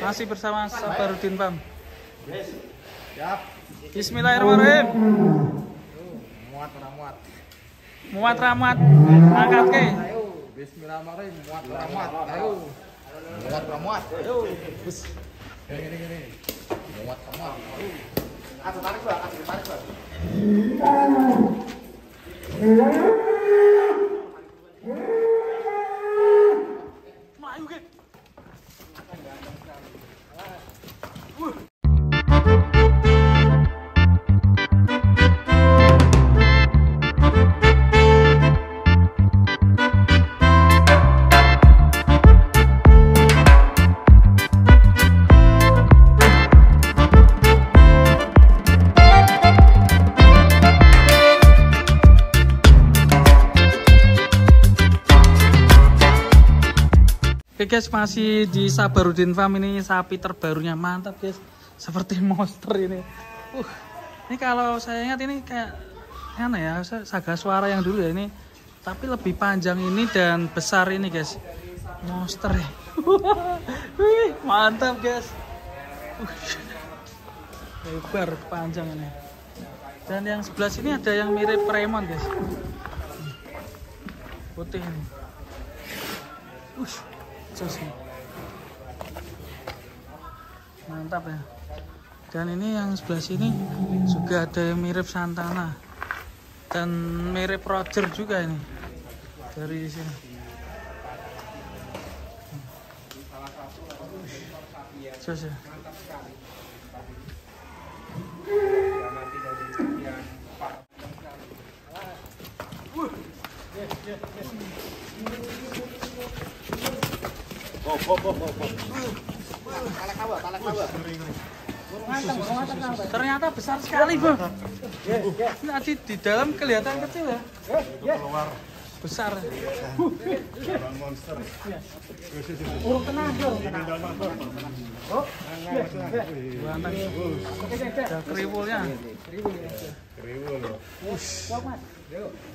Masih bersama Sabarudin Farm. Siap. Bismillahirrahmanirrahim. Muat ramuat. Angkat ke. Ayo. Bismillahirrahmanirrahim. Muat ramuat. Ayo. Muat ramuat. Ayo. Bus. Gini. Muat ramuat. Ayo. Aduh, tarik, Bang. Maju ke. Oke guys, masih di Sabarudin Farm. Ini sapi terbarunya, mantap guys, seperti monster ini. Ini kalau saya ingat ini kayak mana ya, Saga Suara yang dulu ya ini, tapi lebih panjang ini dan besar ini guys, monster ya. Mantap guys, lebar panjang ini. Dan yang sebelah sini ada yang mirip Fremont guys, putih ini. Mantap ya. Dan ini yang sebelah sini juga ada yang mirip Santana dan mirip Roger juga ini dari sini. Sus ya. Ternyata besar sekali, Bang. Nanti di dalam kelihatan kecil ya. Keluar besar. monster. Oh, tenang. Oh. Ada kriwulnya.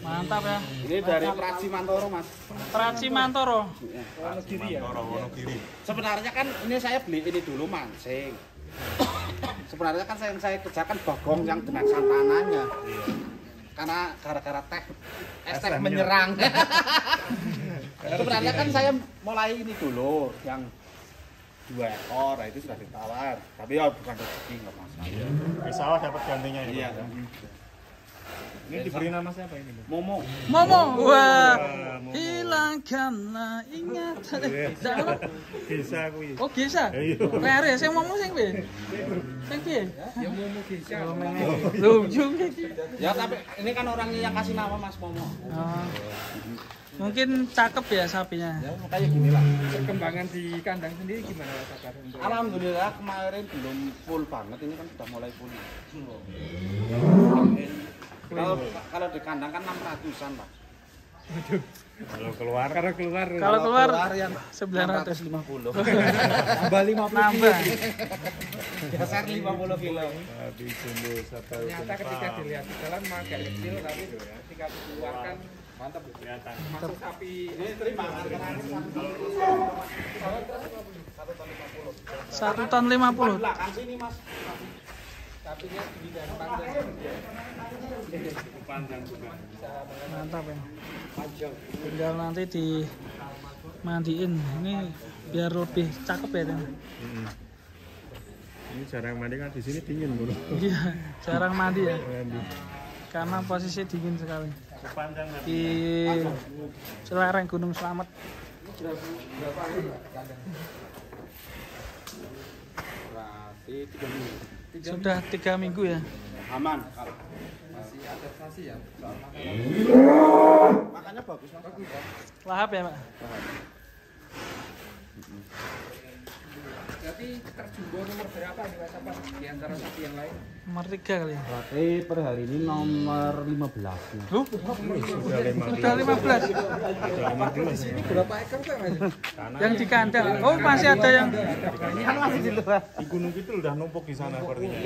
Mantap ya. Ini dari Praci Mantoro, Mas. Praci Mantoro. Wonogiri. Sebenarnya kan ini saya beli ini dulu mancing. Sebenarnya kan saya kerjakan bagong yang dengan santananya. Karena gara-gara es teh menyerang. Sebenarnya kan saya mulai ini dulu yang 2 ekor, nah itu sudah ditawar. Tapi ya bukan rezeki, nggak masalah. Sawah dapat gantinya ini. Iya. Ini diberi nama siapa ini? Momo. Wah, hilangkanlah ingatan. Bisa kuwi. Oh, bisa. Lere sing momo sing piye? Sing piye? Ya Momo bisa. Loh, juga. Ya tapi ini kan orangnya yang kasih nama Mas Momo. Oh. Mungkin cakep ya sapinya. Ya kayak gini lah. Perkembangan di kandang sendiri gimana Mas Sabar? Alhamdulillah kemarin belum full banget, ini kan sudah mulai full. Kalau di kandang kan 600-an Pak. Kalau keluar Kalau keluar yang 900. 650. Tambah 50 Nambah. Dasar 50 kilo. di jumbo satu. ternyata ketika dilihat di dalam agak kecil tapi ketika dikeluarkan mantap Kelihatan. masuk sapi Ini terima harga 1 ton 50. belakang sini Mas. sapinya tinggi dan panjang Panjang juga. Mantap ya. Tinggal nanti dimandiin. Ini biar lebih cakep ya, Tem. Ini jarang mandi kan, di sini dingin bro. Iya, jarang mandi ya. Mandi. Karena posisi dingin sekali. Panjang Di lereng Gunung Slamet. Berarti 3 minggu. Sudah 3 minggu ya. Aman. masih adaptasi ya soal Makanya bagus Mas. Lahap ya, Pak. berarti terjumbo nomor berapa nih Mas Sabar di antara sapi yang lain Nomor 3 kali ya. Berarti per hari ini nomor 15. Loh? sudah 15. Sudah 15. ini berapa ekor Pak Mas? Yang di kandang. Oh, masih ada yang Kan masih di luar. Di Gunung Kidul udah numpuk di sana sepertinya.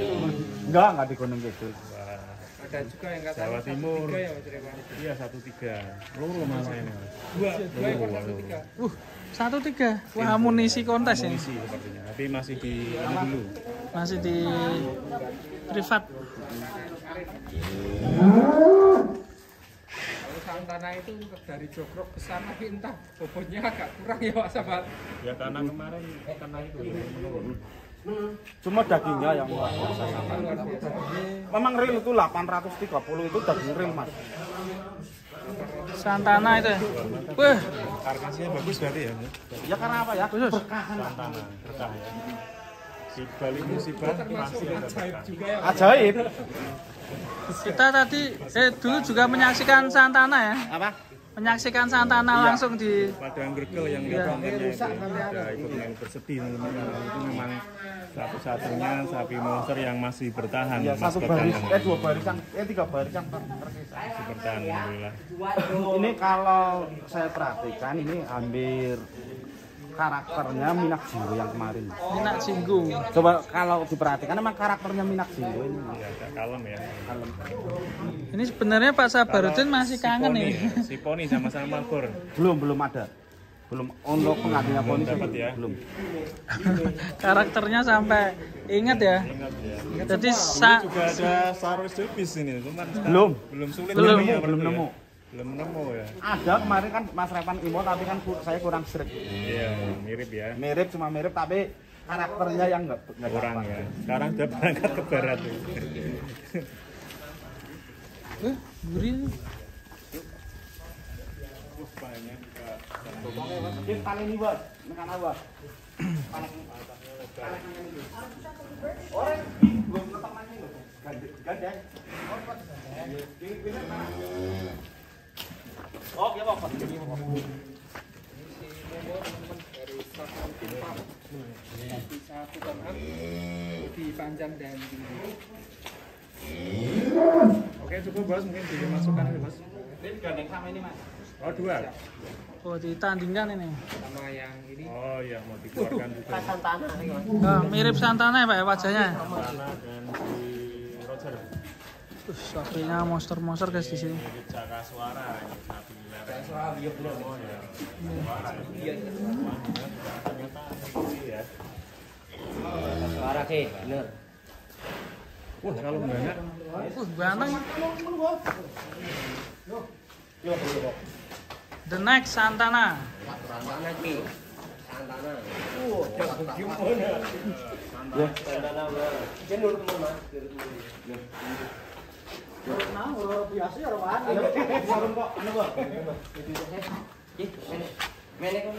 Enggak di Gunung Kidul. Wah, Ada juga yang katanya Jawa Timur. 1-3 ya Mas Rewan. Iya 1-3. Loro malah ini. Mas. Dua ekor 1-3. 1-3. Wah, amunisi kontes ini. Amunisi sepertinya. Tapi masih di ini dulu. Masih di privat. Kalau Santana itu dari Jogrok ke sana entah bobotnya agak kurang ya Pak Sahabat. Ya karena kemarin karena itu menurun. Cuma dagingnya yang luar biasa. Luar biasa. Memang real itu 830 itu daging real Mas. Santana itu. Wah, Karkasnya bagus berarti ya. Ya karena apa ya? khusus. Santana berkah ya. Di balik musibah Termasuk pasti ada ajaib berkah. juga ya. Ajaib. Kita tadi dulu juga menyaksikan Santana ya. Apa? Menyaksikan Santana langsung di Padang Gregel yang Iya. kontennya itu udah ikut yang bersedih teman-teman. Itu memang satu-satunya sapi monster yang masih bertahan. Ya satu baris, dua barisan, tiga barisan tersisa. Masih bertahan alhamdulillah. Ini kalau saya perhatikan ini hampir karakternya Minak Jinggo yang kemarin. Minak Jinggo. Coba kalau diperhatikan emang karakternya Minak Jinggo ini. Ya agak kalem ya. Kalem. Ini sebenarnya Pak Sabarudin masih kangen nih. Si Poni sama-sama Malbor. Belum ada. Belum untuk penggantinya Belum polisi dapat ya. belum. Karakternya sampai ingat ya. Ingat ya. Jadi Juga ada Saros Debis ini, cuman Belum. belum sulit Belum. ya, Belum berarti ya. nemu. Belum nemu ya. Ada kemarin kan Mas Revan Imo tapi kan saya kurang srek. Iya, mirip ya. Mirip cuma mirip tapi karakternya yang enggak Kurang dapat. ya. Sekarang udah berangkat ke barat tuh. gurih. Banyak Ini paling ini bos, mekan apa? Orang belum letak lagi loh. Gandeng. Oh, ya Pak. Satu kolam lebih panjang dan tinggi. Oke, cukup Bos, mungkin dimasukkan aja Bos. Ini gandeng sama ini Mas. Oh, 2. Oh, ditandingkan ini. Sama yang ini. Oh iya, mau dikeluarkan juga. Oh, mirip Santana ya Pak ya wajahnya. Sana dan si Roger. Sapinya monster-monster guys di sini. Mirip Jaka Suara, ini sapi lereng. Oh ya. Suara ya. Ternyata kecil ya. Suara sih, bener. Wah, kalau banyak Ganteng. The next Santana. Santana ki. Santana. Ya. Santana mah. Jenur temen Mas. Mene kan.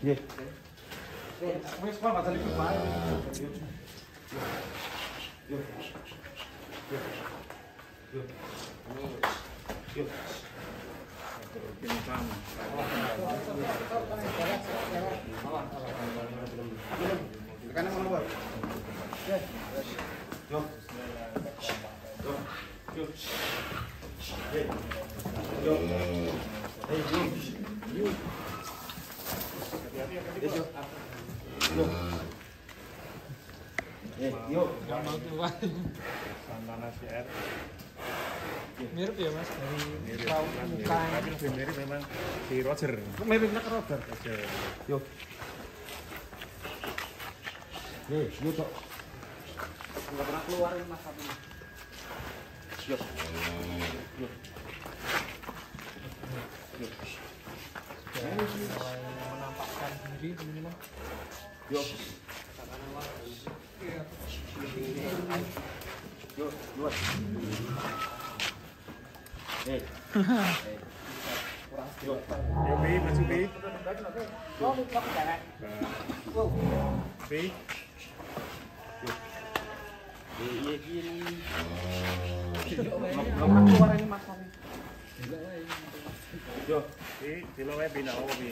Nggih. Wis Pak, bakal ikut bae. bikin sama. Tekan mana, Bos? Yo. Yo. Yo. Yo. Yo. Santana CR. Mirip ya Mas dari Mirip, raut kan, mirip. muka. Tapi lebih mirip memang si Roger. Miripnya ke Roger. Roger. Yo. Yo, Cok. Enggak pernah keluarin Mas satunya. Yo. Yo. Yo. Menampakkan diri teman-teman. Yo. Yo, luar. Yo. Yo, Pi, maju Pi. Pi. Iya gini. Belum pernah keluar ini Mas Tommy. Yo. Pi, dilo wae Pi, nak Pi.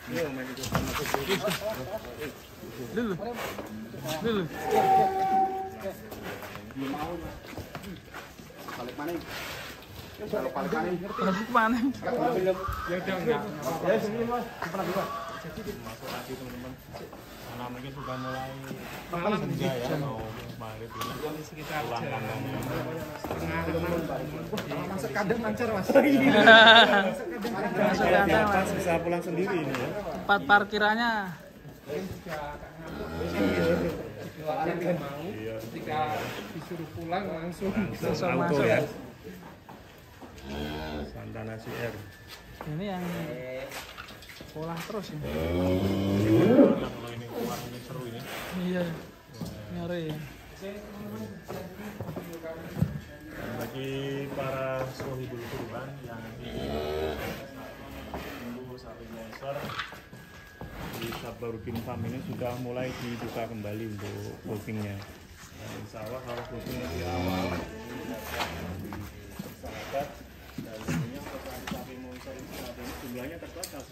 Yo, main itu sama Pi. Dulu. Dulu. Belum mau Mas. Balik mana? Kalau balik mana? Balik mana? Ya udah enggak. Ya sini Mas. Pernah juga. masuk lagi teman-teman. Karena mungkin sudah mulai senja ya, mau maghrib ini. Sekitar Pulang jam kandangnya. masuk kandang lancar mas. Masuk kandang lah. Bisa pulang sendiri ini ya. Tempat parkirannya. Dua anak yang mau ketika disuruh pulang langsung Langsung Auto masuk. ya. Santana CR. Ini yang sekolah terus ini. Kalau ini keluar ini seru ini. Iya. Nyari ya. Bagi para sohibul kurban yang ingin tunggu sapi monster di Sabarudin Farm ini sudah mulai dibuka kembali untuk bookingnya. Dan insya Allah kalau bookingnya di awal sahabat dan tentunya untuk sapi monster ini saat ini jumlahnya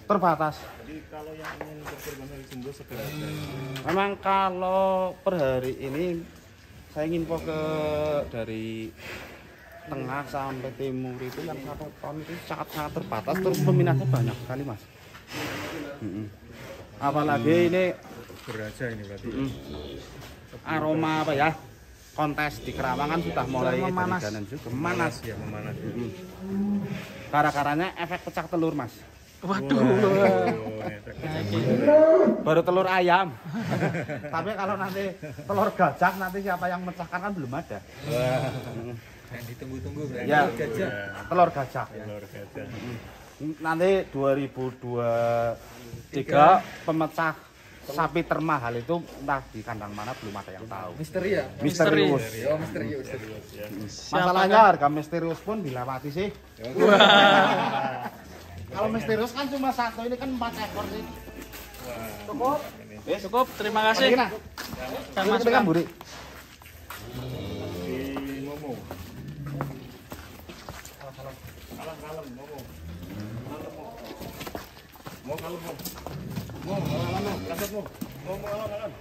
terbatas. Jadi kalau yang ingin berkurban dari Jumbo segera saja. Memang kalau per hari ini saya ingin ke dari tengah sampai timur itu yang 1 ton itu sangat terbatas, terus peminatnya banyak sekali mas. Apalagi ini Beraja ini berarti. aroma apa ya, kontes di Kerawangan sudah mulai memanas. edan-edanan juga memanas. Ya memanas. Gara-garanya efek pecah telur mas, Waduh. Oh, efek baru telur ayam. Tapi kalau nanti telur gajah nanti siapa yang mecahkan kan belum ada. yang ditunggu-tunggu berarti Ya, gajah. telur gajah. telur gajah. Nanti 2023 pemecah sapi termahal itu entah di kandang mana belum ada yang tahu. Misteri ya. Misterius. Oh misterius. Ya. Masalahnya harga misterius pun dilewati sih. Kalau misterius kan cuma satu, ini kan 4 ekor sih. Cukup. Cukup, terima kasih. Nah, Kang ini masukan. kan Buri. Di Momo. Kalem Momo. Mau kalem Mo. Mo, kalem kasut Mo. Mo kalem.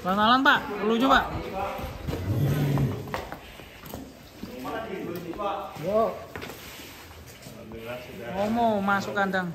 Lan-lan Pak, lucu Pak. Alhamdulillah sudah Momo masuk kandang.